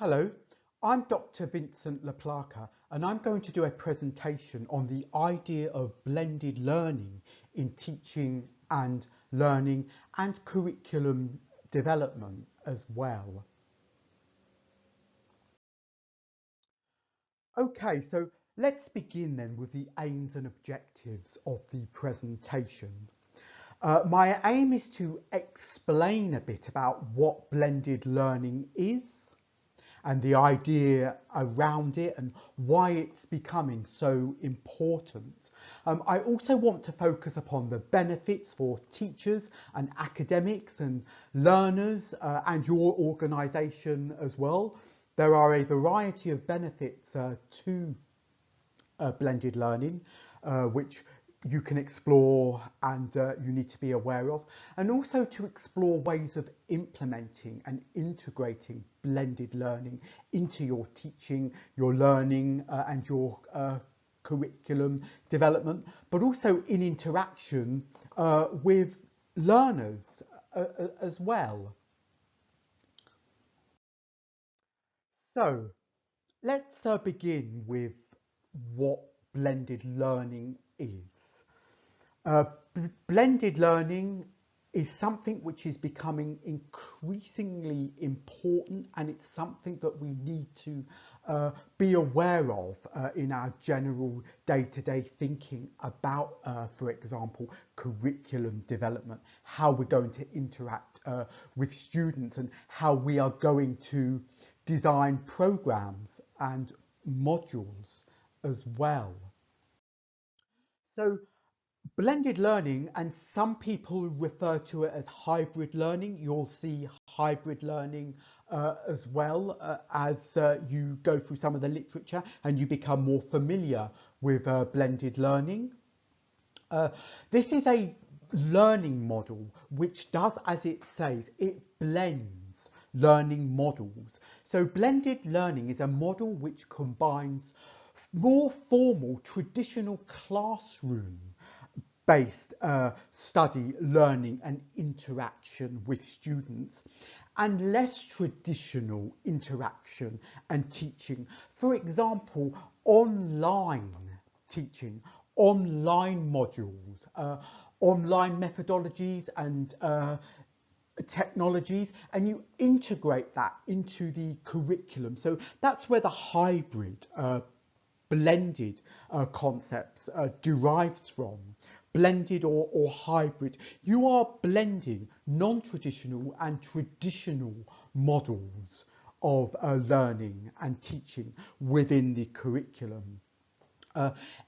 Hello, I'm Dr. Vincent Placa, and I'm going to do a presentation on the idea of blended learning in teaching and learning and curriculum development as well. Okay, so let's begin then with the aims and objectives of the presentation. My aim is to explain a bit about what blended learning is and the idea around it and why it's becoming so important. I also want to focus upon the benefits for teachers and academics and learners and your organisation as well. There are a variety of benefits to blended learning, which you can explore and you need to be aware of, and also to explore ways of implementing and integrating blended learning into your teaching, your learning and your curriculum development, but also in interaction with learners as well. So let's begin with what blended learning is. Blended learning is something which is becoming increasingly important, and it's something that we need to be aware of in our general day-to-day thinking about, for example, curriculum development, how we're going to interact with students and how we are going to design programs and modules as well. So blended learning, and some people refer to it as hybrid learning. You'll see hybrid learning as well as you go through some of the literature and you become more familiar with blended learning. This is a learning model which does as it says, it blends learning models. So blended learning is a model which combines more formal traditional classroom based study, learning and interaction with students and less traditional interaction and teaching. For example, online teaching, online modules, online methodologies and technologies, and you integrate that into the curriculum. So that's where the hybrid blended concepts derives from. Blended or hybrid. You are blending non-traditional and traditional models of learning and teaching within the curriculum.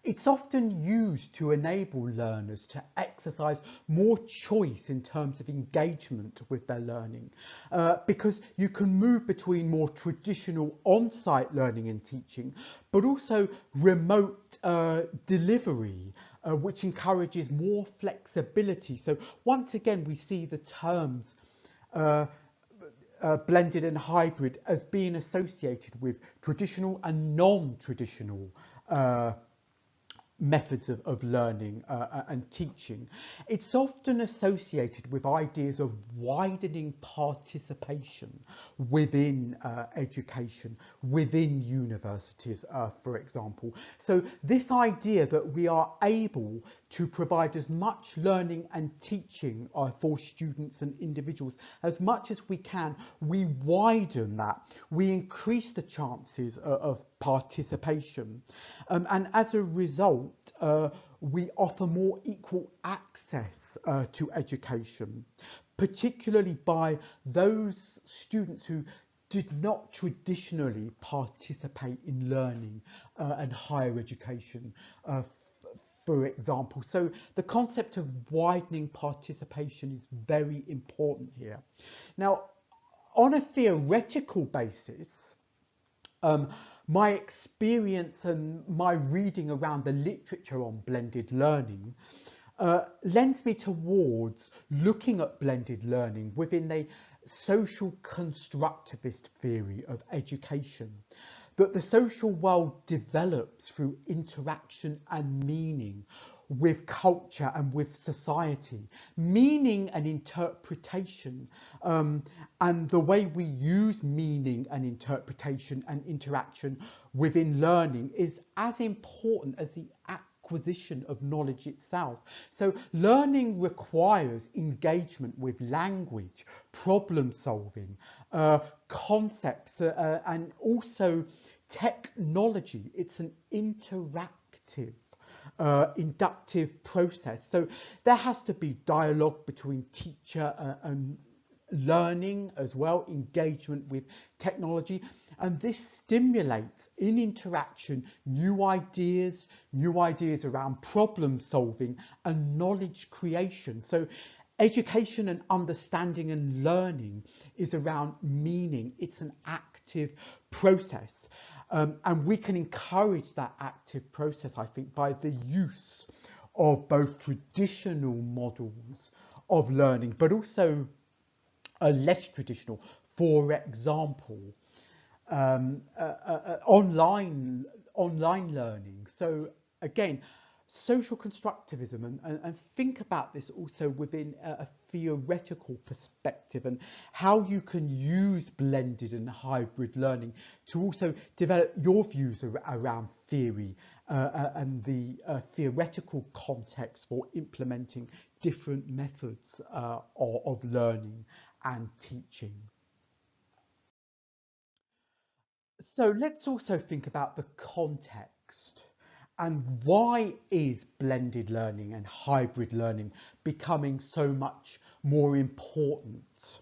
It's often used to enable learners to exercise more choice in terms of engagement with their learning, because you can move between more traditional on-site learning and teaching, but also remote delivery, which encourages more flexibility. So once again, we see the terms blended and hybrid as being associated with traditional and non-traditional methods of learning and teaching. It's often associated with ideas of widening participation within education, within universities, for example. So this idea that we are able to provide as much learning and teaching for students and individuals as much as we can, we widen that, we increase the chances of participation, and as a result we offer more equal access to education, particularly by those students who did not traditionally participate in learning and higher education, for example. So the concept of widening participation is very important here. Now, on a theoretical basis, my experience and my reading around the literature on blended learning lends me towards looking at blended learning within a social constructivist theory of education, that the social world develops through interaction and meaning, with culture and with society. Meaning and interpretation, and the way we use meaning and interpretation and interaction within learning is as important as the acquisition of knowledge itself. So learning requires engagement with language, problem solving, concepts, and also technology. It's an interactive, inductive process. So there has to be dialogue between teacher and learning as well, engagement with technology, and this stimulates in interaction new ideas around problem solving and knowledge creation. So education and understanding and learning is around meaning. It's an active process. And we can encourage that active process, I think, by the use of both traditional models of learning, but also less traditional. For example, online learning. So again, social constructivism, and think about this also within a theoretical perspective, and how you can use blended and hybrid learning to also develop your views around theory and the theoretical context for implementing different methods of learning and teaching. So let's also think about the context, and why is blended learning and hybrid learning becoming so much more important?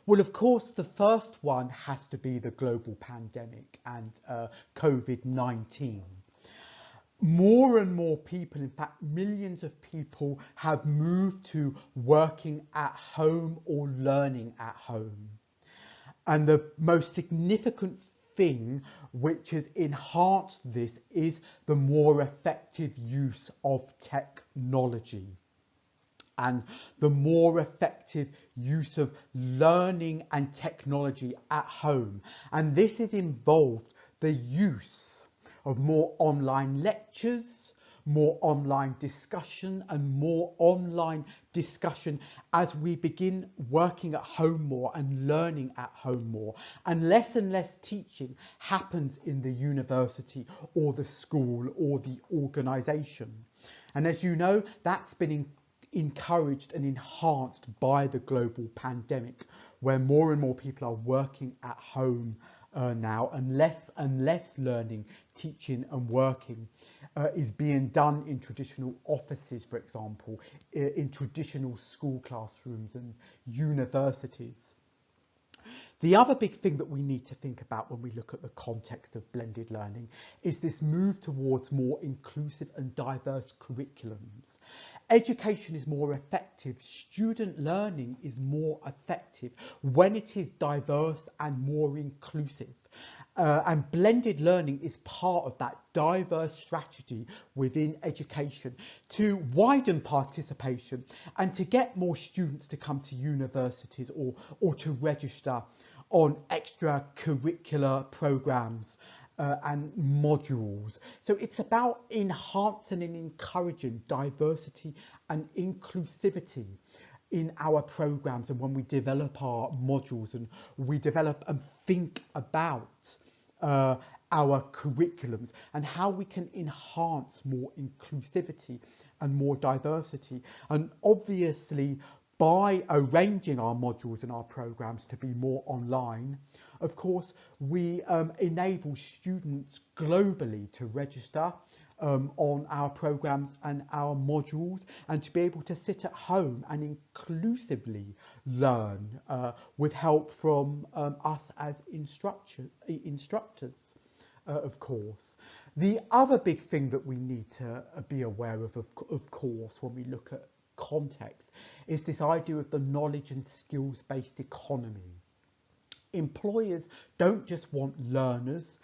Well, of course, the first one has to be the global pandemic and COVID-19. More and more people, in fact, millions of people have moved to working at home or learning at home. And the most significant thing which has enhanced this is the more effective use of technology and the more effective use of learning and technology at home. And this has involved the use of more online lectures, more online discussion, and more online discussion as we begin working at home more and learning at home more. And less teaching happens in the university or the school or the organisation. And as you know, that's been encouraged and enhanced by the global pandemic, where more and more people are working at home now, and less learning, teaching and working is being done in traditional offices, for example, in traditional school classrooms and universities. The other big thing that we need to think about when we look at the context of blended learning is this move towards more inclusive and diverse curriculums. Education is more effective, student learning is more effective when it is diverse and more inclusive. And blended learning is part of that diverse strategy within education to widen participation and to get more students to come to universities or to register on extracurricular programs and modules. So it's about enhancing and encouraging diversity and inclusivity in our programs, and when we develop our modules and we develop and think about our curriculums and how we can enhance more inclusivity and more diversity. And obviously, by arranging our modules and our programs to be more online, of course, we enable students globally to register on our programs and our modules, and to be able to sit at home and inclusively learn with help from us as instructors, of course. The other big thing that we need to be aware of course, when we look at context, is this idea of the knowledge and skills-based economy. Employers don't just want learners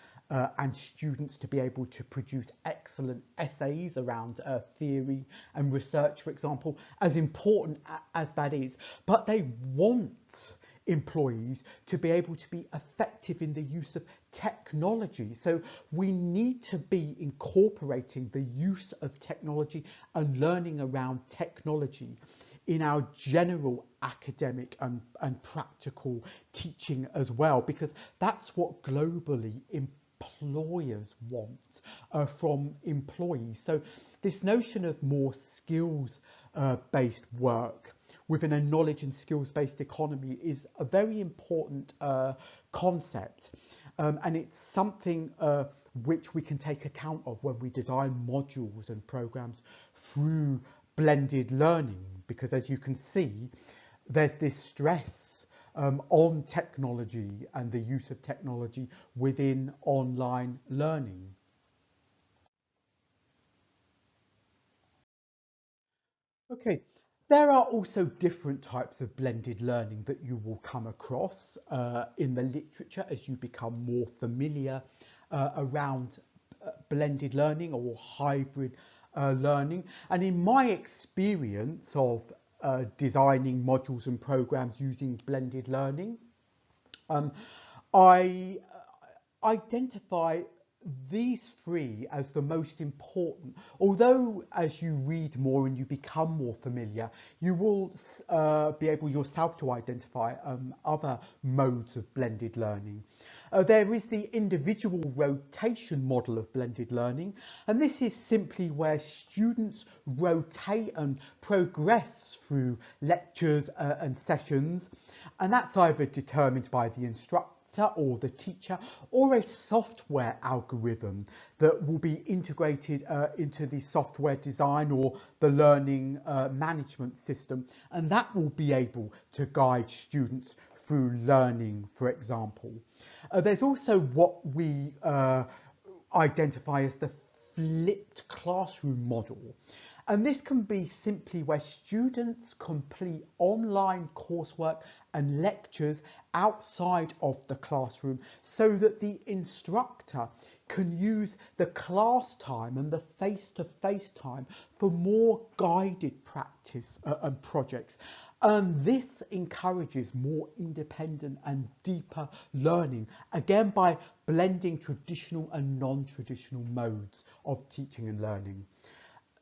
and students to be able to produce excellent essays around theory and research, for example, as important as that is, but they want employees to be able to be effective in the use of technology. So we need to be incorporating the use of technology and learning around technology in our general academic and practical teaching as well, because that's what globally employers want from employees. So this notion of more skills based work within a knowledge and skills based economy is a very important concept, and it's something which we can take account of when we design modules and programs through blended learning, because as you can see, there's this stress on technology and the use of technology within online learning. Okay, there are also different types of blended learning that you will come across in the literature as you become more familiar around blended learning or hybrid learning. And in my experience of designing modules and programs using blended learning, um, I identify these three as the most important. Although as you read more and you become more familiar, you will be able yourself to identify other modes of blended learning. There is the individual rotation model of blended learning, and this is simply where students rotate and progress through lectures and sessions, and that's either determined by the instructor or the teacher, or a software algorithm that will be integrated into the software design or the learning management system, and that will be able to guide students through learning, for example. There's also what we identify as the flipped classroom model. And this can be simply where students complete online coursework and lectures outside of the classroom so that the instructor can use the class time and the face-to-face time for more guided practice and projects. And this encourages more independent and deeper learning, again by blending traditional and non-traditional modes of teaching and learning.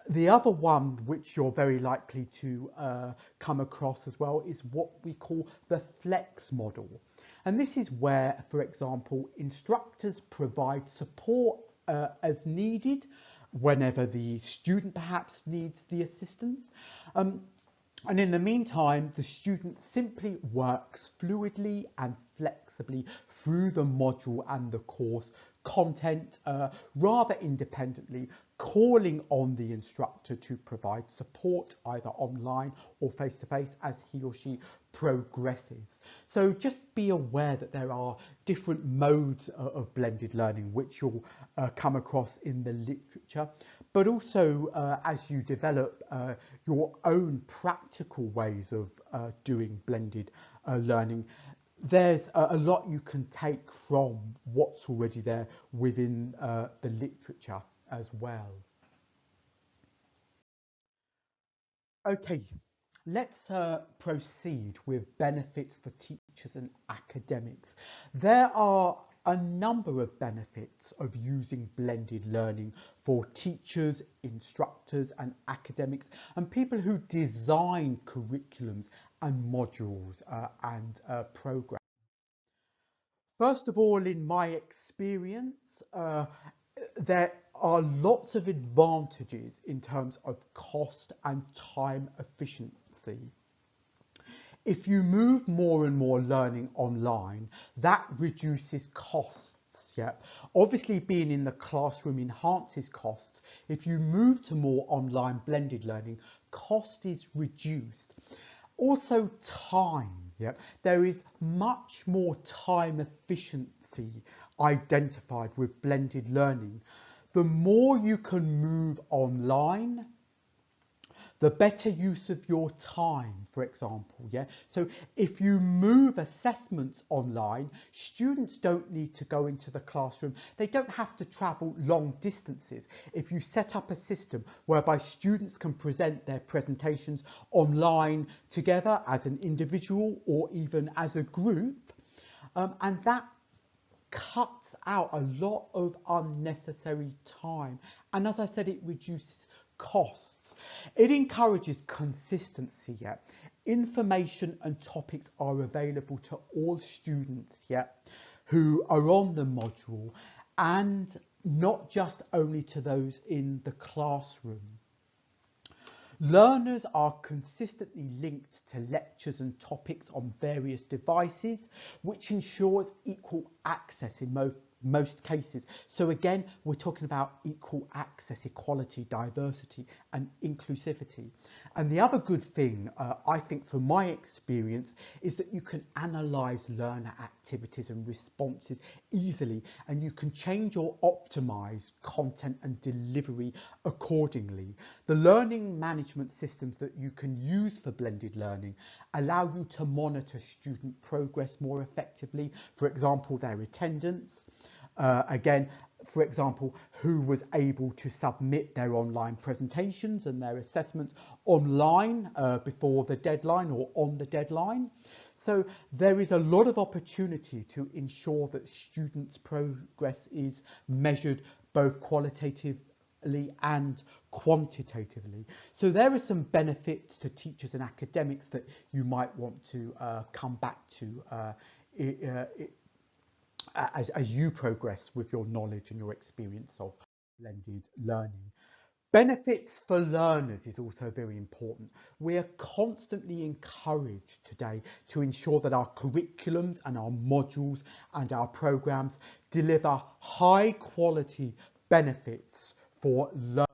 The other one which you're very likely to come across as well is what we call the flex model. And this is where, for example, instructors provide support as needed whenever the student perhaps needs the assistance. And in the meantime, the student simply works fluidly and flexibly through the module and the course content rather independently, calling on the instructor to provide support either online or face-to-face as he or she progresses. So just be aware that there are different modes of blended learning which you'll come across in the literature, but also as you develop your own practical ways of doing blended learning, there's a lot you can take from what's already there within the literature as well. Okay, let's proceed with benefits for teachers and academics. There are a number of benefits of using blended learning for teachers, instructors and academics and people who design curriculums and modules and programs. First of all, in my experience, there are lots of advantages in terms of cost and time efficiency. If you move more and more learning online, that reduces costs. Yeah, obviously being in the classroom enhances costs. If you move to more online blended learning, cost is reduced. Also time, yeah, there is much more time efficiency identified with blended learning. The more you can move online, the better use of your time, for example. Yeah. So if you move assessments online, students don't need to go into the classroom. They don't have to travel long distances. If you set up a system whereby students can present their presentations online together as an individual or even as a group, and that cuts out a lot of unnecessary time. And as I said, it reduces costs. It encourages consistency. Yeah? Information and topics are available to all students, yeah, who are on the module, and not just only to those in the classroom. Learners are consistently linked to lectures and topics on various devices, which ensures equal access in most cases. So again, we're talking about equal access, equality, diversity and inclusivity. And the other good thing, I think from my experience, is that you can analyse learner activities and responses easily, and you can change or optimise content and delivery accordingly. The learning management systems that you can use for blended learning allow you to monitor student progress more effectively. For example, their attendance. Again, for example, who was able to submit their online presentations and their assessments online before the deadline or on the deadline. So there is a lot of opportunity to ensure that students' progress is measured both qualitatively and quantitatively. So there are some benefits to teachers and academics that you might want to come back to as you progress with your knowledge and your experience of blended learning. Benefits for learners is also very important. We are constantly encouraged today to ensure that our curriculums and our modules and our programs deliver high quality benefits for learners.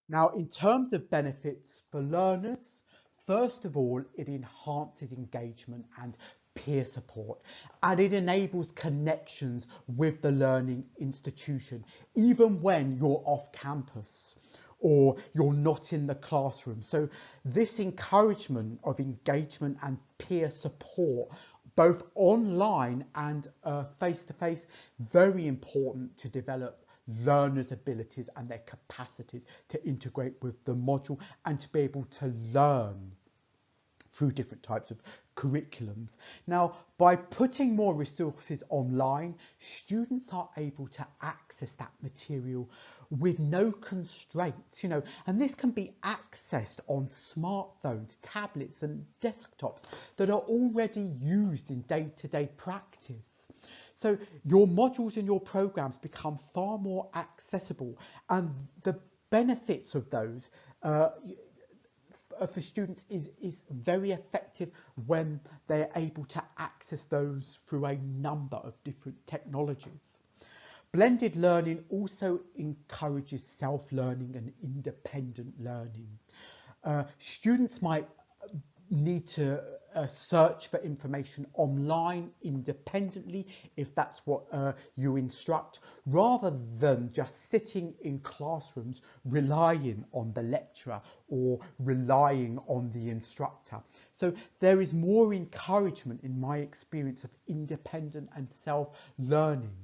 Now, in terms of benefits for learners, first of all, it enhances engagement and peer support, and it enables connections with the learning institution, even when you're off campus or you're not in the classroom. So this encouragement of engagement and peer support, both online and face-to-face, very important to develop learners' abilities and their capacities to integrate with the module and to be able to learn through different types of curriculums. Now, by putting more resources online, students are able to access that material with no constraints, and this can be accessed on smartphones, tablets and desktops that are already used in day-to-day practice. So your modules and your programs become far more accessible, and the benefits of those for students is very effective when they're able to access those through a number of different technologies. Blended learning also encourages self-learning and independent learning. Students might need to search for information online independently if that's what you instruct, rather than just sitting in classrooms relying on the lecturer or relying on the instructor. So there is more encouragement, in my experience, of independent and self-learning.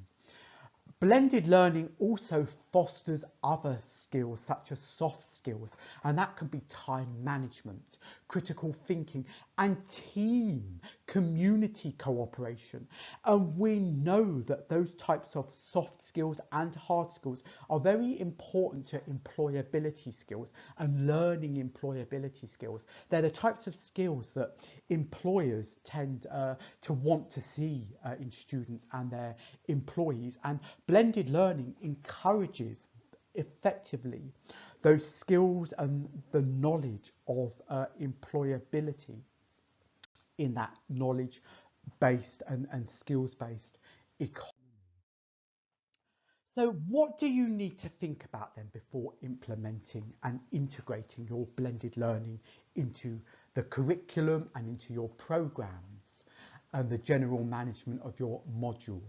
Blended learning also fosters other skills such as soft skills, and that can be time management, critical thinking and team community cooperation. And we know that those types of soft skills and hard skills are very important to employability skills and learning employability skills. They're the types of skills that employers tend to want to see in students and their employees, and blended learning encourages effectively those skills and the knowledge of employability in that knowledge-based and skills-based economy. So what do you need to think about then before implementing and integrating your blended learning into the curriculum and into your programs and the general management of your modules?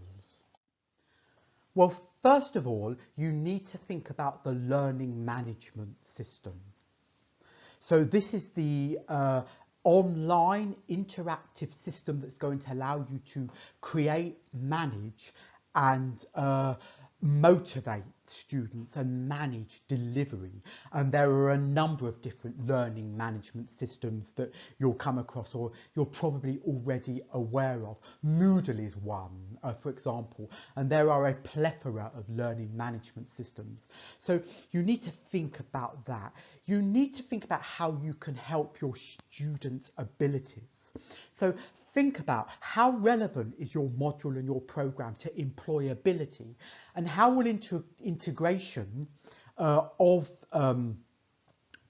Well, first of all, you need to think about the learning management system. So this is the online interactive system that's going to allow you to create, manage and motivate students and manage delivery. And there are a number of different learning management systems that you'll come across or you're probably already aware of. Moodle is one, for example, and there are a plethora of learning management systems. So you need to think about that. You need to think about how you can help your students' abilities. So think about how relevant is your module and your program to employability, and how will integration of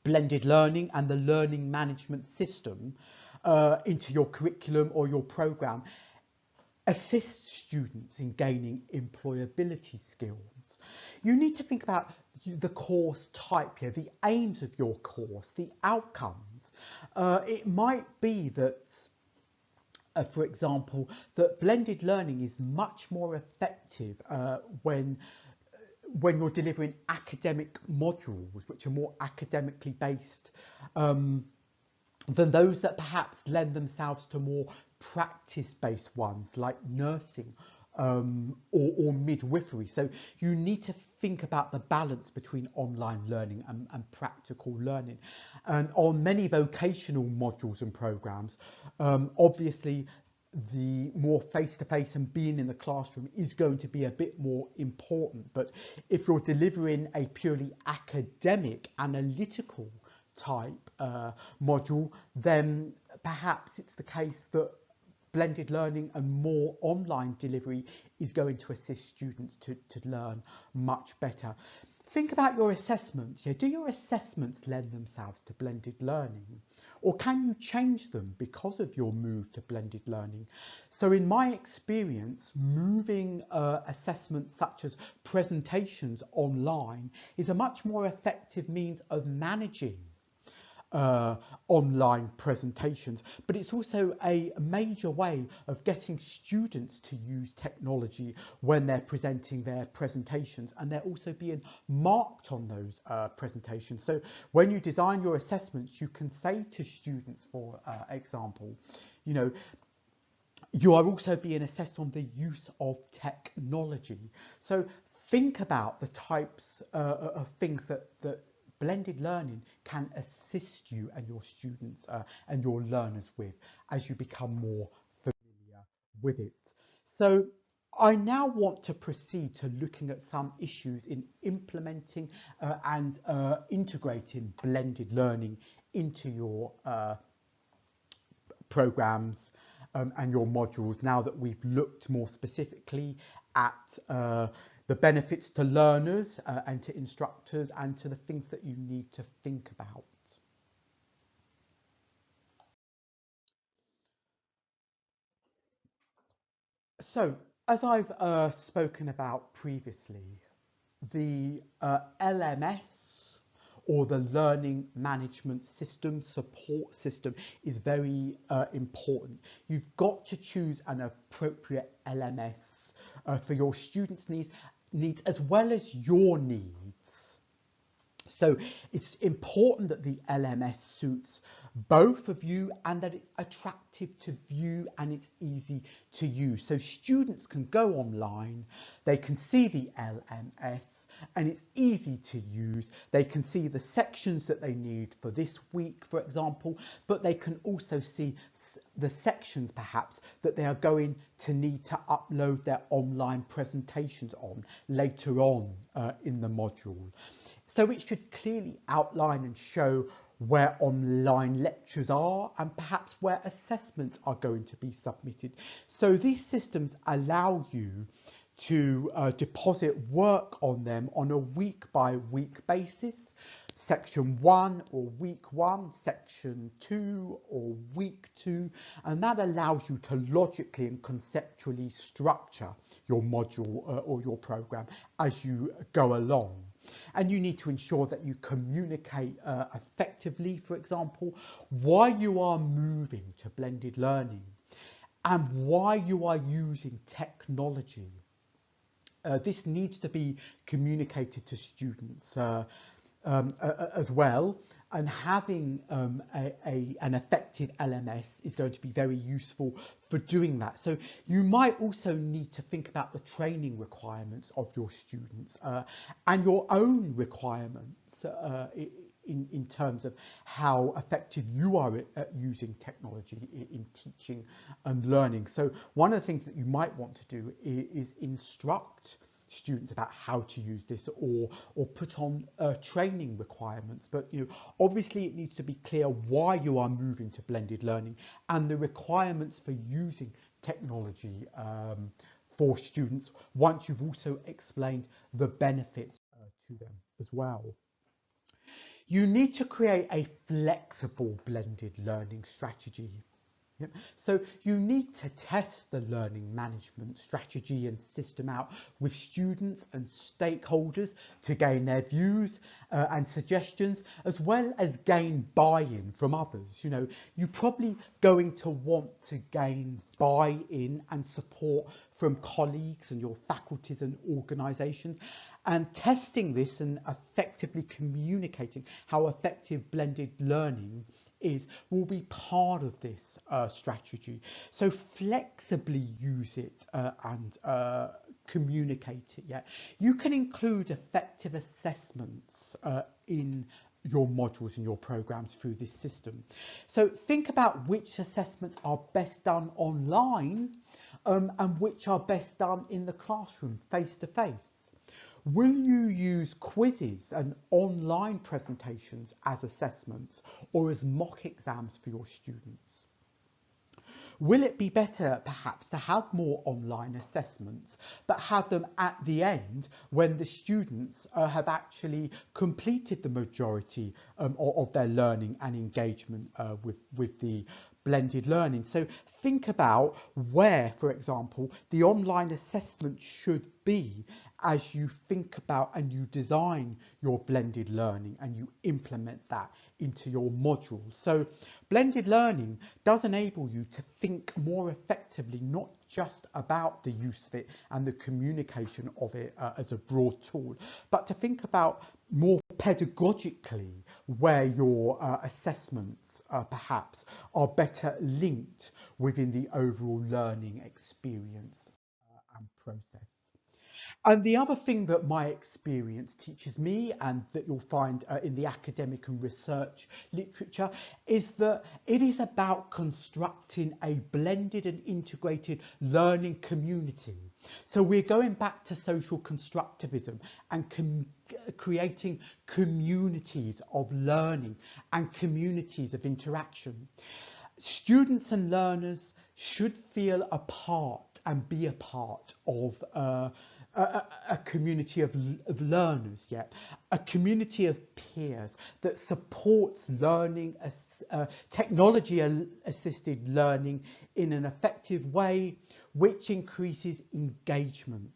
blended learning and the learning management system into your curriculum or your program assist students in gaining employability skills. You need to think about the course type here, the aims of your course, the outcomes. It might be that for example, that blended learning is much more effective when you're delivering academic modules, which are more academically based, than those that perhaps lend themselves to more practice-based ones like nursing or midwifery. So you need to think about the balance between online learning and practical learning. And on many vocational modules and programs, obviously the more face-to-face and being in the classroom is going to be a bit more important. But if you're delivering a purely academic, analytical type module, then perhaps it's the case that blended learning and more online delivery is going to assist students to learn much better. Think about your assessments. Do your assessments lend themselves to blended learning? Or can you change them because of your move to blended learning? So in my experience, moving assessments such as presentations online is a much more effective means of managing online presentations, but it's also a major way of getting students to use technology when they're presenting their presentations, and they're also being marked on those presentations. So when you design your assessments, you can say to students, for example, you are also being assessed on the use of technology. So think about the types of things that blended learning can assist you and your students and your learners with as you become more familiar with it. So I now want to proceed to looking at some issues in implementing and integrating blended learning into your programs and your modules, now that we've looked more specifically at the benefits to learners and to instructors and to the things that you need to think about. So, as I've spoken about previously, the LMS or the learning management system, support system, is very important. You've got to choose an appropriate LMS for your students' needs as well as your needs. So it's important that the LMS suits both of you and that it's attractive to view and it's easy to use. So students can go online, they can see the LMS and it's easy to use. They can see the sections that they need for this week, for example, but they can also see the sections perhaps that they are going to need to upload their online presentations on later on in the module. So it should clearly outline and show where online lectures are and perhaps where assessments are going to be submitted. So these systems allow you to deposit work on them on a week-by-week basis. Section 1 or week 1, section 2 or week 2, and that allows you to logically and conceptually structure your module or your program as you go along. And you need to ensure that you communicate effectively, for example, why you are moving to blended learning and why you are using technology. This needs to be communicated to students as well, and having an effective LMS is going to be very useful for doing that. So you might also need to think about the training requirements of your students and your own requirements in terms of how effective you are at using technology in teaching and learning. So one of the things that you might want to do is instruct students about how to use this, or put on training requirements. But obviously it needs to be clear why you are moving to blended learning and the requirements for using technology for students, once you've also explained the benefits to them as well. You need to create a flexible blended learning strategy. Yep. So you need to test the learning management strategy and system out with students and stakeholders to gain their views and suggestions, as well as gain buy-in from others. You're probably going to want to gain buy-in and support from colleagues and your faculties and organisations, and testing this and effectively communicating how effective blended learning will be part of this strategy. So flexibly use it and communicate it. Yeah, you can include effective assessments in your modules and your programs through this system. So think about which assessments are best done online and which are best done in the classroom face to face. Will you use quizzes and online presentations as assessments or as mock exams for your students? Will it be better perhaps to have more online assessments but have them at the end when the students have actually completed the majority of their learning and engagement with the blended learning? So think about where, for example, the online assessment should be as you think about and you design your blended learning and you implement that into your modules. So blended learning does enable you to think more effectively, not just about the use of it and the communication of it as a broad tool, but to think about more pedagogically where your assessments perhaps are better linked within the overall learning experience and process. And the other thing that my experience teaches me, and that you'll find in the academic and research literature, is that it is about constructing a blended and integrated learning community. So we're going back to social constructivism and creating communities of learning and communities of interaction. Students and learners should feel a part and be a part of a community of learners, a community of peers that supports learning, technology assisted learning in an effective way, which increases engagement.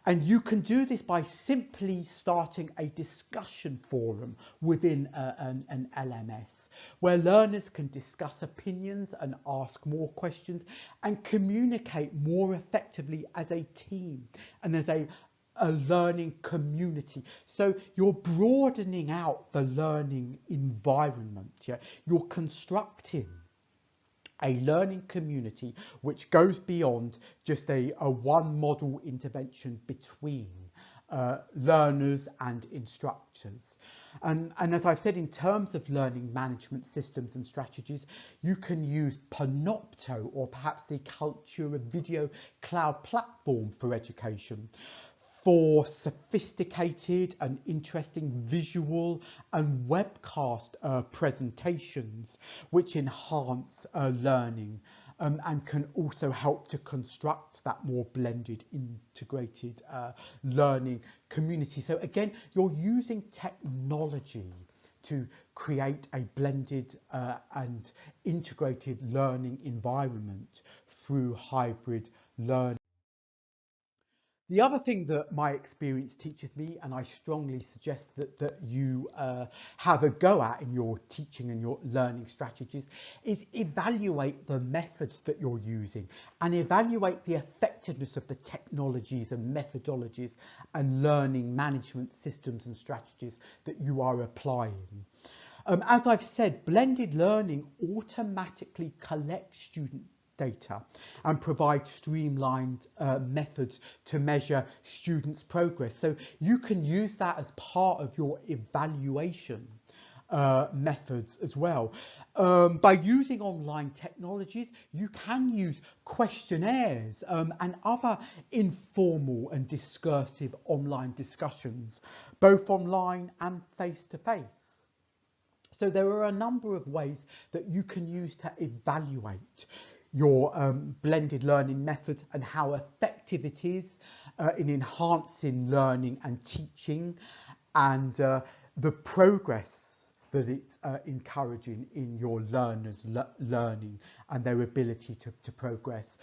And you can do this by simply starting a discussion forum within an LMS, where learners can discuss opinions and ask more questions and communicate more effectively as a team and as a learning community. So you're broadening out the learning environment. Yeah? You're constructing a learning community which goes beyond just a one model intervention between learners and instructors. And as I've said, in terms of learning management systems and strategies, you can use Panopto or perhaps the Cultura Video Cloud platform for education, for sophisticated and interesting visual and webcast presentations which enhance learning and can also help to construct that more blended, integrated learning community. So again, you're using technology to create a blended and integrated learning environment through hybrid learning. The other thing that my experience teaches me, and I strongly suggest that you have a go at in your teaching and your learning strategies, is evaluate the methods that you're using and evaluate the effectiveness of the technologies and methodologies and learning management systems and strategies that you are applying. As I've said, blended learning automatically collects student data and provides streamlined methods to measure students' progress. So you can use that as part of your evaluation methods as well. By using online technologies, you can use questionnaires and other informal and discursive online discussions, both online and face to face. So there are a number of ways that you can use to evaluate your blended learning methods and how effective it is in enhancing learning and teaching, and the progress that it's encouraging in your learners' learning and their ability to progress.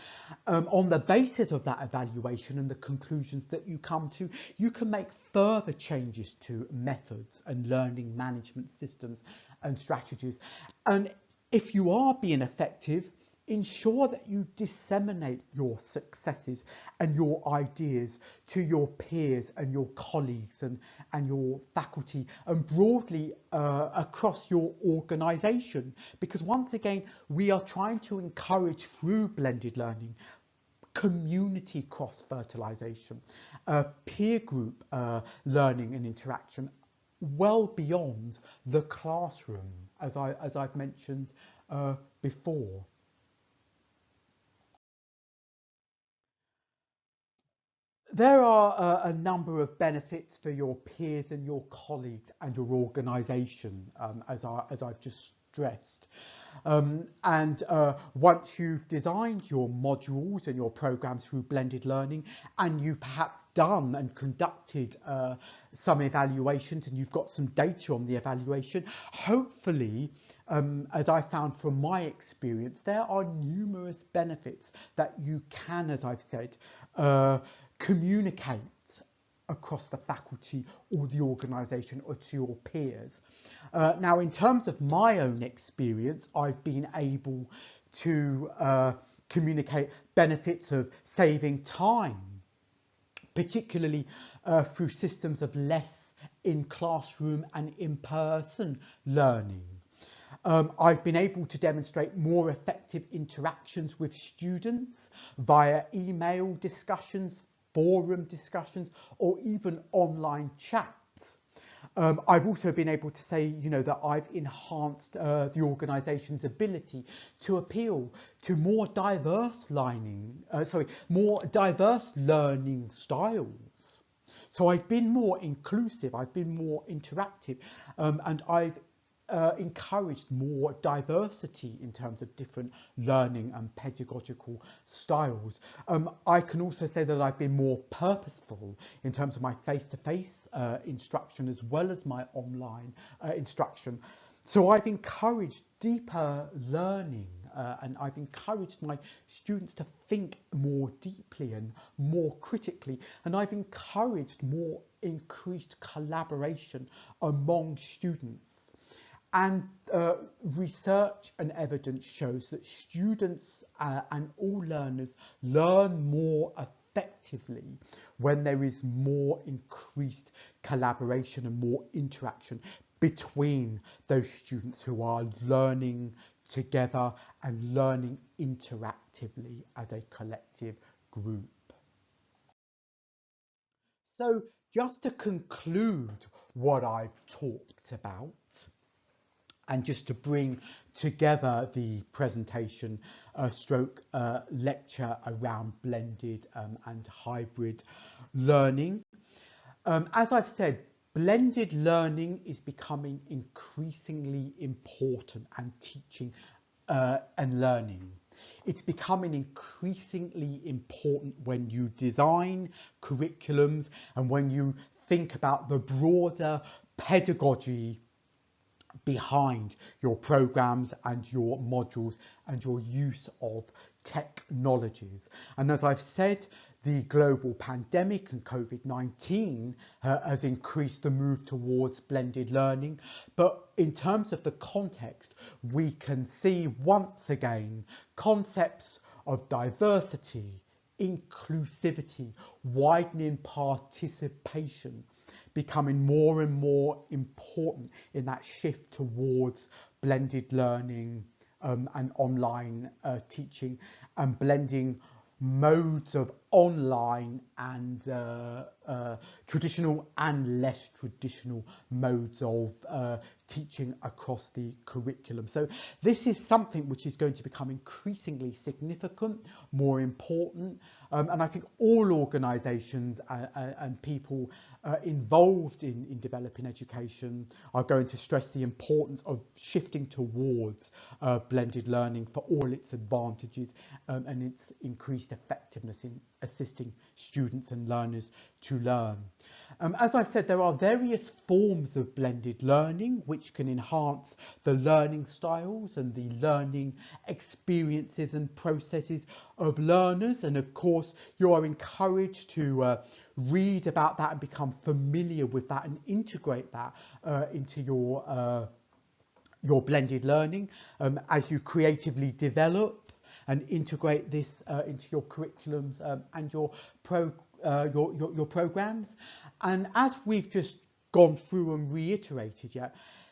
On the basis of that evaluation and the conclusions that you come to, you can make further changes to methods and learning management systems and strategies. And if you are being effective, ensure that you disseminate your successes and your ideas to your peers and your colleagues and your faculty and broadly across your organisation. Because once again, we are trying to encourage through blended learning community cross-fertilisation, peer group learning and interaction well beyond the classroom, as I've mentioned before. There are a number of benefits for your peers and your colleagues and your organisation, as I've just stressed. And once you've designed your modules and your programs through blended learning, and you've perhaps done and conducted some evaluations and you've got some data on the evaluation, hopefully, as I found from my experience, there are numerous benefits that you can, as I've said, communicate across the faculty or the organisation or to your peers. Now, in terms of my own experience, I've been able to communicate benefits of saving time, particularly through systems of less in classroom and in-person learning. I've been able to demonstrate more effective interactions with students via email discussions, forum discussions, or even online chats. I've also been able to say, that I've enhanced the organisation's ability to appeal to more diverse more diverse learning styles. So I've been more inclusive, I've been more interactive, and I've encouraged more diversity in terms of different learning and pedagogical styles. I can also say that I've been more purposeful in terms of my face-to-face instruction as well as my online instruction. So I've encouraged deeper learning and I've encouraged my students to think more deeply and more critically, and I've encouraged more increased collaboration among students. And research and evidence shows that students and all learners learn more effectively when there is more increased collaboration and more interaction between those students who are learning together and learning interactively as a collective group. So just to conclude what I've talked about, and just to bring together the presentation stroke lecture around blended and hybrid learning. As I've said, blended learning is becoming increasingly important and teaching and learning. It's becoming increasingly important when you design curriculums and when you think about the broader pedagogy behind your programs and your modules and your use of technologies. And as I've said, the global pandemic and COVID-19 has increased the move towards blended learning. But in terms of the context, we can see once again concepts of diversity, inclusivity, widening participation becoming more and more important in that shift towards blended learning and online teaching, and blending modes of online and traditional and less traditional modes of teaching across the curriculum. So this is something which is going to become increasingly significant, more important, and I think all organisations and people involved in developing education are going to stress the importance of shifting towards blended learning for all its advantages and its increased effectiveness in assisting students and learners to learn. As I've said, there are various forms of blended learning which can enhance the learning styles and the learning experiences and processes of learners, and of course you are encouraged to read about that and become familiar with that and integrate that into your blended learning as you creatively develop and integrate this into your curriculums and your programs. And as we've just gone through and reiterated,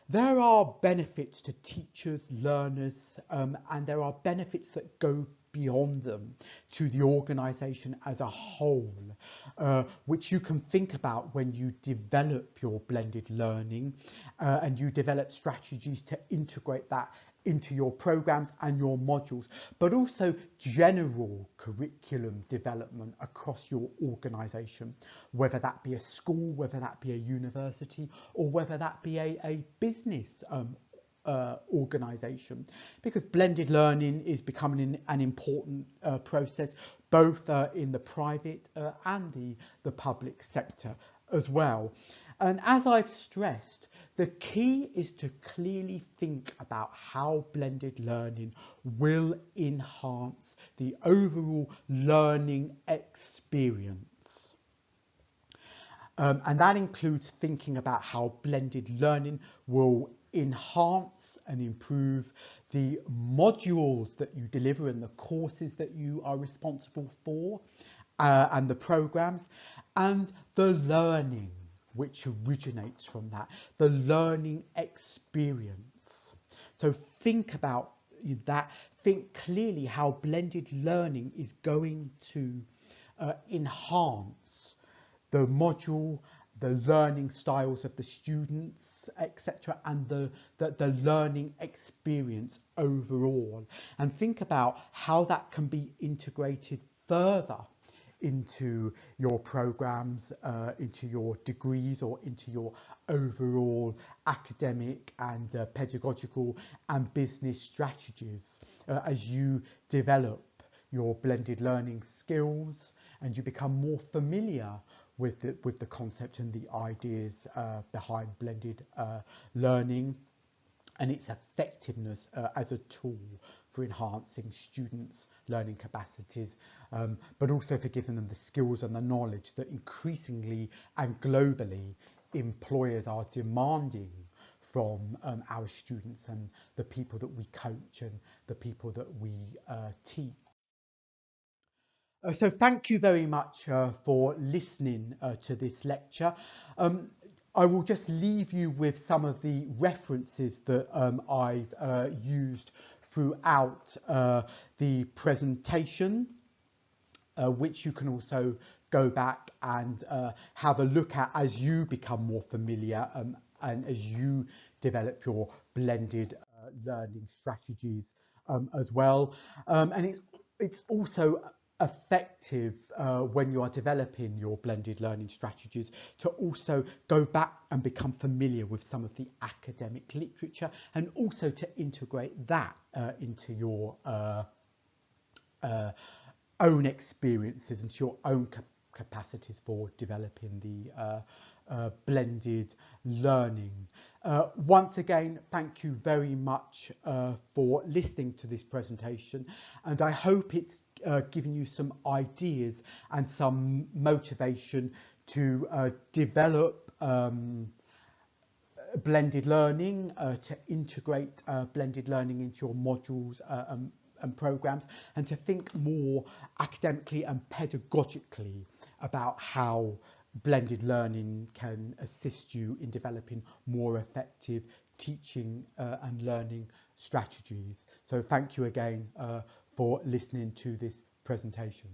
there are benefits to teachers, learners, and there are benefits that go beyond them to the organisation as a whole, which you can think about when you develop your blended learning and you develop strategies to integrate that into your programs and your modules, but also general curriculum development across your organisation, whether that be a school, whether that be a university, or whether that be a business organisation, because blended learning is becoming an important process both in the private and the public sector as well. And as I've stressed, the key is to clearly think about how blended learning will enhance the overall learning experience. And that includes thinking about how blended learning will enhance and improve the modules that you deliver and the courses that you are responsible for and the programs, and the learning which originates from that, the learning experience. So think about that, think clearly how blended learning is going to enhance the module, the learning styles of the students, etc., and the learning experience overall. And think about how that can be integrated further into your programs, into your degrees, or into your overall academic and pedagogical and business strategies as you develop your blended learning skills and you become more familiar with the concept and the ideas behind blended learning and its effectiveness as a tool for enhancing students' learning capacities, but also for giving them the skills and the knowledge that increasingly and globally employers are demanding from our students and the people that we coach and the people that we teach. So thank you very much for listening to this lecture. I will just leave you with some of the references that I've used throughout the presentation, which you can also go back and have a look at as you become more familiar and as you develop your blended learning strategies as well. And it's also effective when you are developing your blended learning strategies to also go back and become familiar with some of the academic literature and also to integrate that into your own experiences and your own capacities for developing the blended learning. Once again, thank you very much for listening to this presentation, and I hope it's given you some ideas and some motivation to develop blended learning, to integrate blended learning into your modules and programs, and to think more academically and pedagogically about how blended learning can assist you in developing more effective teaching and learning strategies. So thank you again for listening to this presentation.